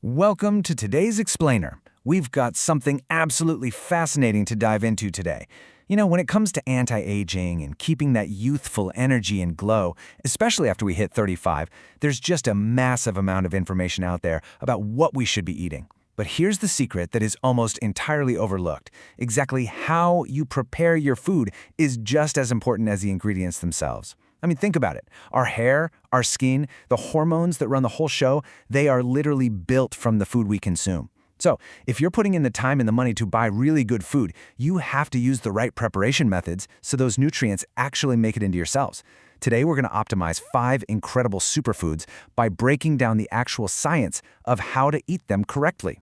Welcome to today's Explainer. We've got something absolutely fascinating to dive into today. When it comes to anti-aging and keeping that youthful energy and glow, especially after we hit 35, there's just a massive amount of information out there about what we should be eating. But here's the secret that is almost entirely overlooked. Exactly how you prepare your food is just as important as the ingredients themselves. Think about it. Our hair, our skin, the hormones that run the whole show, they are literally built from the food we consume. So, if you're putting in the time and the money to buy really good food, you have to use the right preparation methods so those nutrients actually make it into your cells. Today, we're going to optimize 5 incredible superfoods by breaking down the actual science of how to eat them correctly.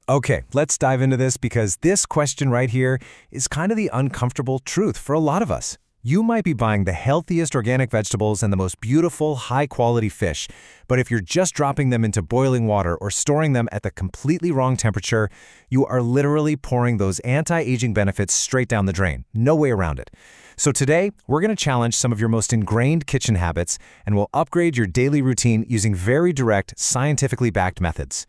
Okay, let's dive into this because this question right here is kind of the uncomfortable truth for a lot of us. You might be buying the healthiest organic vegetables and the most beautiful, high-quality fish, but if you're just dropping them into boiling water or storing them at the completely wrong temperature, you are literally pouring those anti-aging benefits straight down the drain. No way around it. So today, we're going to challenge some of your most ingrained kitchen habits, and we'll upgrade your daily routine using very direct, scientifically backed methods.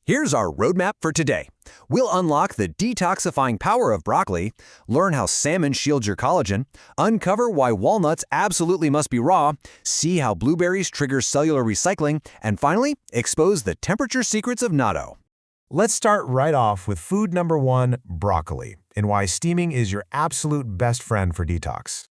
Here's our roadmap for today. We'll unlock the detoxifying power of broccoli, learn how salmon shields your collagen, uncover why walnuts absolutely must be raw, see how blueberries trigger cellular recycling, and finally, expose the temperature secrets of natto. Let's start right off with food number 1, broccoli, and why steaming is your absolute best friend for detox.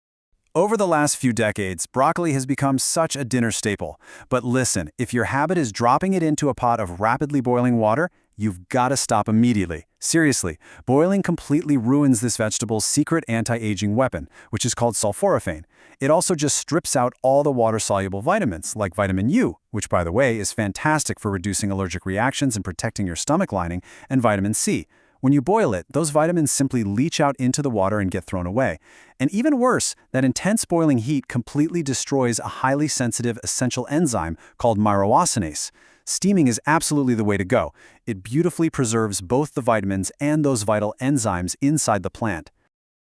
Over the last few decades, broccoli has become such a dinner staple. But listen, if your habit is dropping it into a pot of rapidly boiling water, you've got to stop immediately. Seriously, boiling completely ruins this vegetable's secret anti-aging weapon, which is called sulforaphane. It also just strips out all the water-soluble vitamins, like vitamin U, which, by the way, is fantastic for reducing allergic reactions and protecting your stomach lining, and vitamin C. When you boil it, those vitamins simply leach out into the water and get thrown away. And even worse, that intense boiling heat completely destroys a highly sensitive essential enzyme called myrosinase. Steaming is absolutely the way to go. It beautifully preserves both the vitamins and those vital enzymes inside the plant.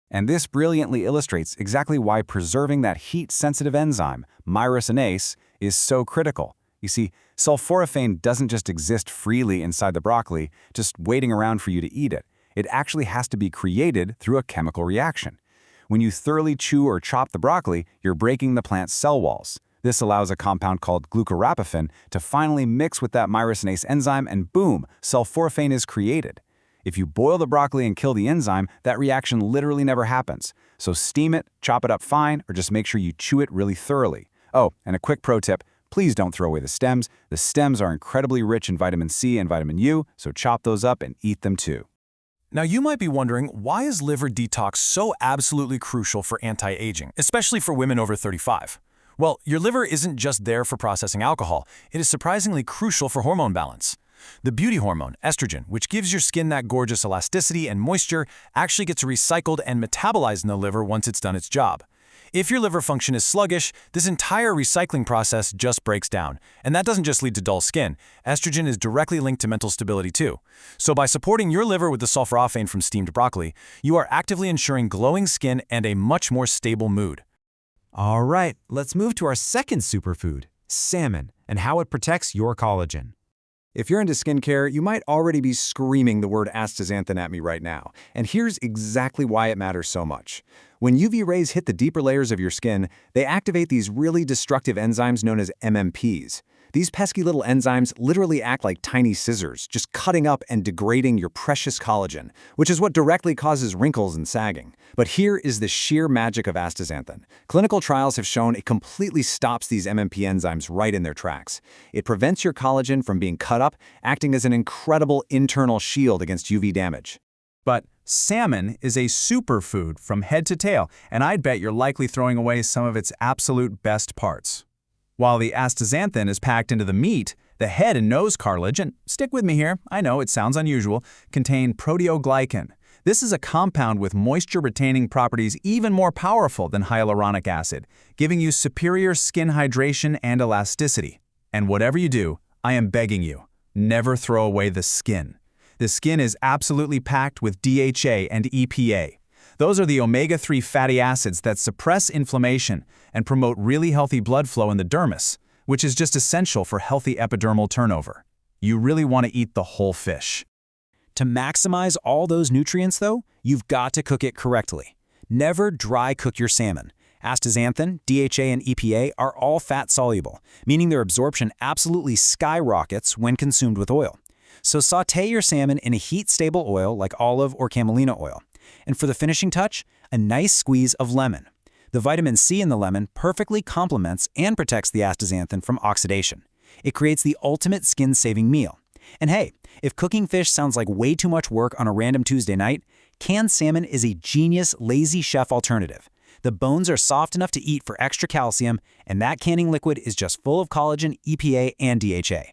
And this brilliantly illustrates exactly why preserving that heat-sensitive enzyme, myrosinase, is so critical. You see, sulforaphane doesn't just exist freely inside the broccoli, just waiting around for you to eat it. It actually has to be created through a chemical reaction. When you thoroughly chew or chop the broccoli, you're breaking the plant's cell walls. This allows a compound called glucoraphaphane to finally mix with that myrosinase enzyme, and boom, sulforaphane is created. If you boil the broccoli and kill the enzyme, that reaction literally never happens. So steam it, chop it up fine, or just make sure you chew it really thoroughly. Oh, and a quick pro tip. Please don't throw away the stems. The stems are incredibly rich in vitamin C and vitamin U, so chop those up and eat them too. Now you might be wondering, why is liver detox so absolutely crucial for anti-aging, especially for women over 35? Well, your liver isn't just there for processing alcohol. It is surprisingly crucial for hormone balance. The beauty hormone, estrogen, which gives your skin that gorgeous elasticity and moisture, actually gets recycled and metabolized in the liver once it's done its job. If your liver function is sluggish, this entire recycling process just breaks down. And that doesn't just lead to dull skin. Estrogen is directly linked to mental stability too. So by supporting your liver with the sulforaphane from steamed broccoli, you are actively ensuring glowing skin and a much more stable mood. All right, let's move to our second superfood, salmon, and how it protects your collagen. If you're into skincare, you might already be screaming the word astaxanthin at me right now. And here's exactly why it matters so much. When UV rays hit the deeper layers of your skin, they activate these really destructive enzymes known as MMPs. These pesky little enzymes literally act like tiny scissors, just cutting up and degrading your precious collagen, which is what directly causes wrinkles and sagging. But here is the sheer magic of astaxanthin. Clinical trials have shown it completely stops these MMP enzymes right in their tracks. It prevents your collagen from being cut up, acting as an incredible internal shield against UV damage. But salmon is a superfood from head to tail, and I'd bet you're likely throwing away some of its absolute best parts. While the astaxanthin is packed into the meat, the head and nose cartilage, and stick with me here, I know it sounds unusual, contain proteoglycan. This is a compound with moisture-retaining properties even more powerful than hyaluronic acid, giving you superior skin hydration and elasticity. And whatever you do, I am begging you, never throw away the skin. The skin is absolutely packed with DHA and EPA. Those are the omega-3 fatty acids that suppress inflammation and promote really healthy blood flow in the dermis, which is just essential for healthy epidermal turnover. You really want to eat the whole fish. To maximize all those nutrients, though, you've got to cook it correctly. Never dry cook your salmon. Astaxanthin, DHA, and EPA are all fat-soluble, meaning their absorption absolutely skyrockets when consumed with oil. So sauté your salmon in a heat-stable oil like olive or camelina oil. And for the finishing touch, a nice squeeze of lemon. The vitamin C in the lemon perfectly complements and protects the astaxanthin from oxidation. It creates the ultimate skin-saving meal. And hey, if cooking fish sounds like way too much work on a random Tuesday night, canned salmon is a genius lazy chef alternative. The bones are soft enough to eat for extra calcium, and that canning liquid is just full of collagen, EPA, and DHA.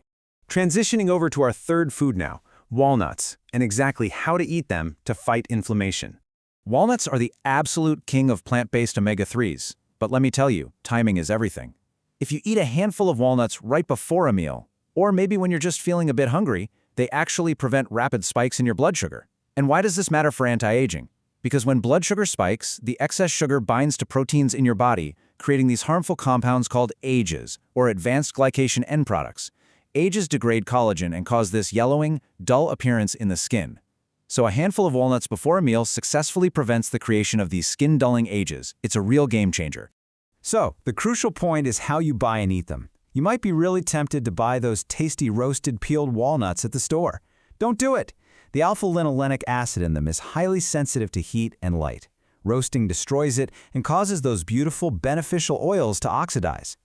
Transitioning over to our third food now, walnuts, and exactly how to eat them to fight inflammation. Walnuts are the absolute king of plant-based omega-3s, but let me tell you, timing is everything. If you eat a handful of walnuts right before a meal, or maybe when you're just feeling a bit hungry, they actually prevent rapid spikes in your blood sugar. And why does this matter for anti-aging? Because when blood sugar spikes, the excess sugar binds to proteins in your body, creating these harmful compounds called AGEs, or advanced glycation end products. AGEs degrade collagen and cause this yellowing, dull appearance in the skin. So a handful of walnuts before a meal successfully prevents the creation of these skin-dulling AGEs. It's a real game changer. So, the crucial point is how you buy and eat them. You might be really tempted to buy those tasty roasted peeled walnuts at the store. Don't do it! The alpha-linolenic acid in them is highly sensitive to heat and light. Roasting destroys it and causes those beautiful, beneficial oils to oxidize.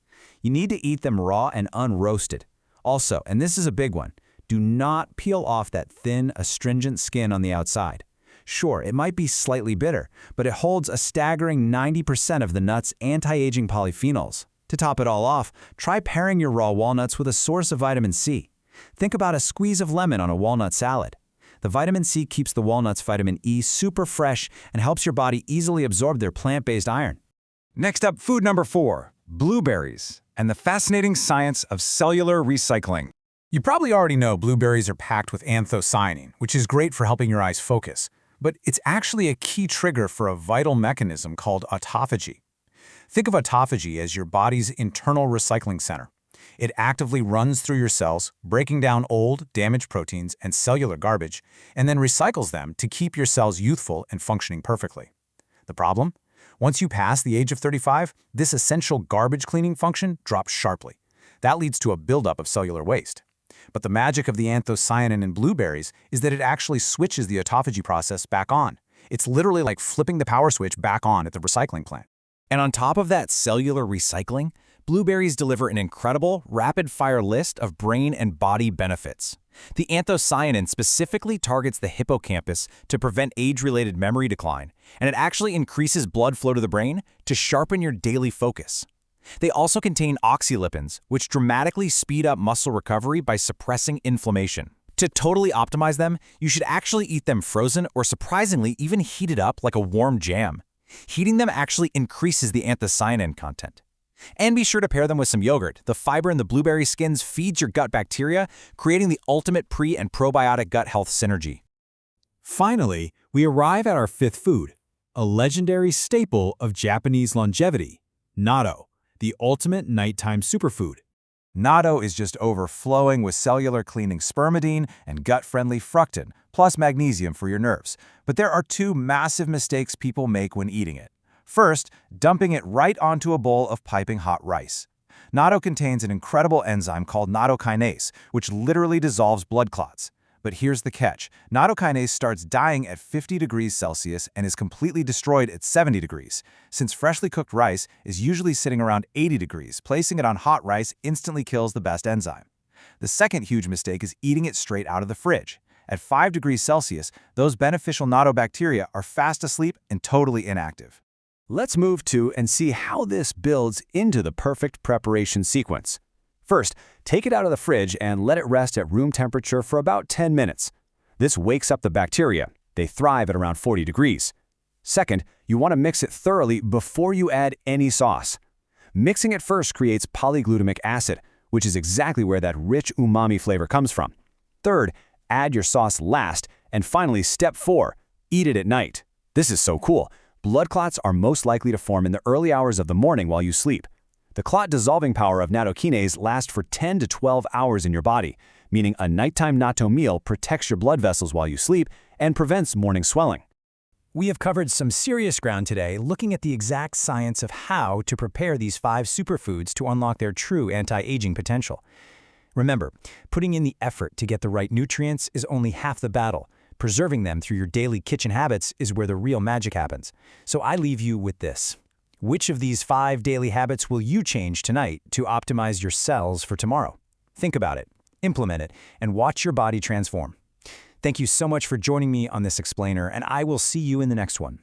You need to eat them raw and unroasted. Also, and this is a big one, do not peel off that thin, astringent skin on the outside. Sure, it might be slightly bitter, but it holds a staggering 90% of the nut's anti-aging polyphenols. To top it all off, try pairing your raw walnuts with a source of vitamin C. Think about a squeeze of lemon on a walnut salad. The vitamin C keeps the walnut's vitamin E super fresh and helps your body easily absorb their plant-based iron. Next up, food number 4, blueberries, and the fascinating science of cellular recycling. You probably already know blueberries are packed with anthocyanin, which is great for helping your eyes focus. But it's actually a key trigger for a vital mechanism called autophagy. Think of autophagy as your body's internal recycling center. It actively runs through your cells, breaking down old, damaged proteins and cellular garbage, and then recycles them to keep your cells youthful and functioning perfectly. The problem? Once you pass the age of 35, this essential garbage cleaning function drops sharply. That leads to a buildup of cellular waste. But the magic of the anthocyanin in blueberries is that it actually switches the autophagy process back on. It's literally like flipping the power switch back on at the recycling plant. And on top of that cellular recycling, blueberries deliver an incredible, rapid-fire list of brain and body benefits. The anthocyanin specifically targets the hippocampus to prevent age-related memory decline, and it actually increases blood flow to the brain to sharpen your daily focus. They also contain oxylipins, which dramatically speed up muscle recovery by suppressing inflammation. To totally optimize them, you should actually eat them frozen or surprisingly even heated up like a warm jam. Heating them actually increases the anthocyanin content. And be sure to pair them with some yogurt. The fiber in the blueberry skins feeds your gut bacteria, creating the ultimate pre- and probiotic gut health synergy. Finally, we arrive at our fifth food, a legendary staple of Japanese longevity, natto, the ultimate nighttime superfood. Natto is just overflowing with cellular cleaning spermidine and gut-friendly fructan, plus magnesium for your nerves. But there are 2 massive mistakes people make when eating it. First, dumping it right onto a bowl of piping hot rice. Natto contains an incredible enzyme called nattokinase, which literally dissolves blood clots. But here's the catch. Nattokinase starts dying at 50 degrees Celsius and is completely destroyed at 70 degrees. Since freshly cooked rice is usually sitting around 80 degrees, placing it on hot rice instantly kills the best enzyme. The second huge mistake is eating it straight out of the fridge. At 5 degrees Celsius, those beneficial natto bacteria are fast asleep and totally inactive. Let's move to and see how this builds into the perfect preparation sequence. First, take it out of the fridge and let it rest at room temperature for about 10 minutes. This wakes up the bacteria. They thrive at around 40 degrees. Second, you want to mix it thoroughly before you add any sauce. Mixing it first creates polyglutamic acid, which is exactly where that rich umami flavor comes from. Third, add your sauce last. And finally, step 4, eat it at night. This is so cool. Blood clots are most likely to form in the early hours of the morning while you sleep. The clot-dissolving power of nattokinase lasts for 10 to 12 hours in your body, meaning a nighttime natto meal protects your blood vessels while you sleep and prevents morning swelling. We have covered some serious ground today, looking at the exact science of how to prepare these 5 superfoods to unlock their true anti-aging potential. Remember, putting in the effort to get the right nutrients is only half the battle. Preserving them through your daily kitchen habits is where the real magic happens. So I leave you with this. Which of these 5 daily habits will you change tonight to optimize your cells for tomorrow? Think about it, implement it, and watch your body transform. Thank you so much for joining me on this explainer, and I will see you in the next one.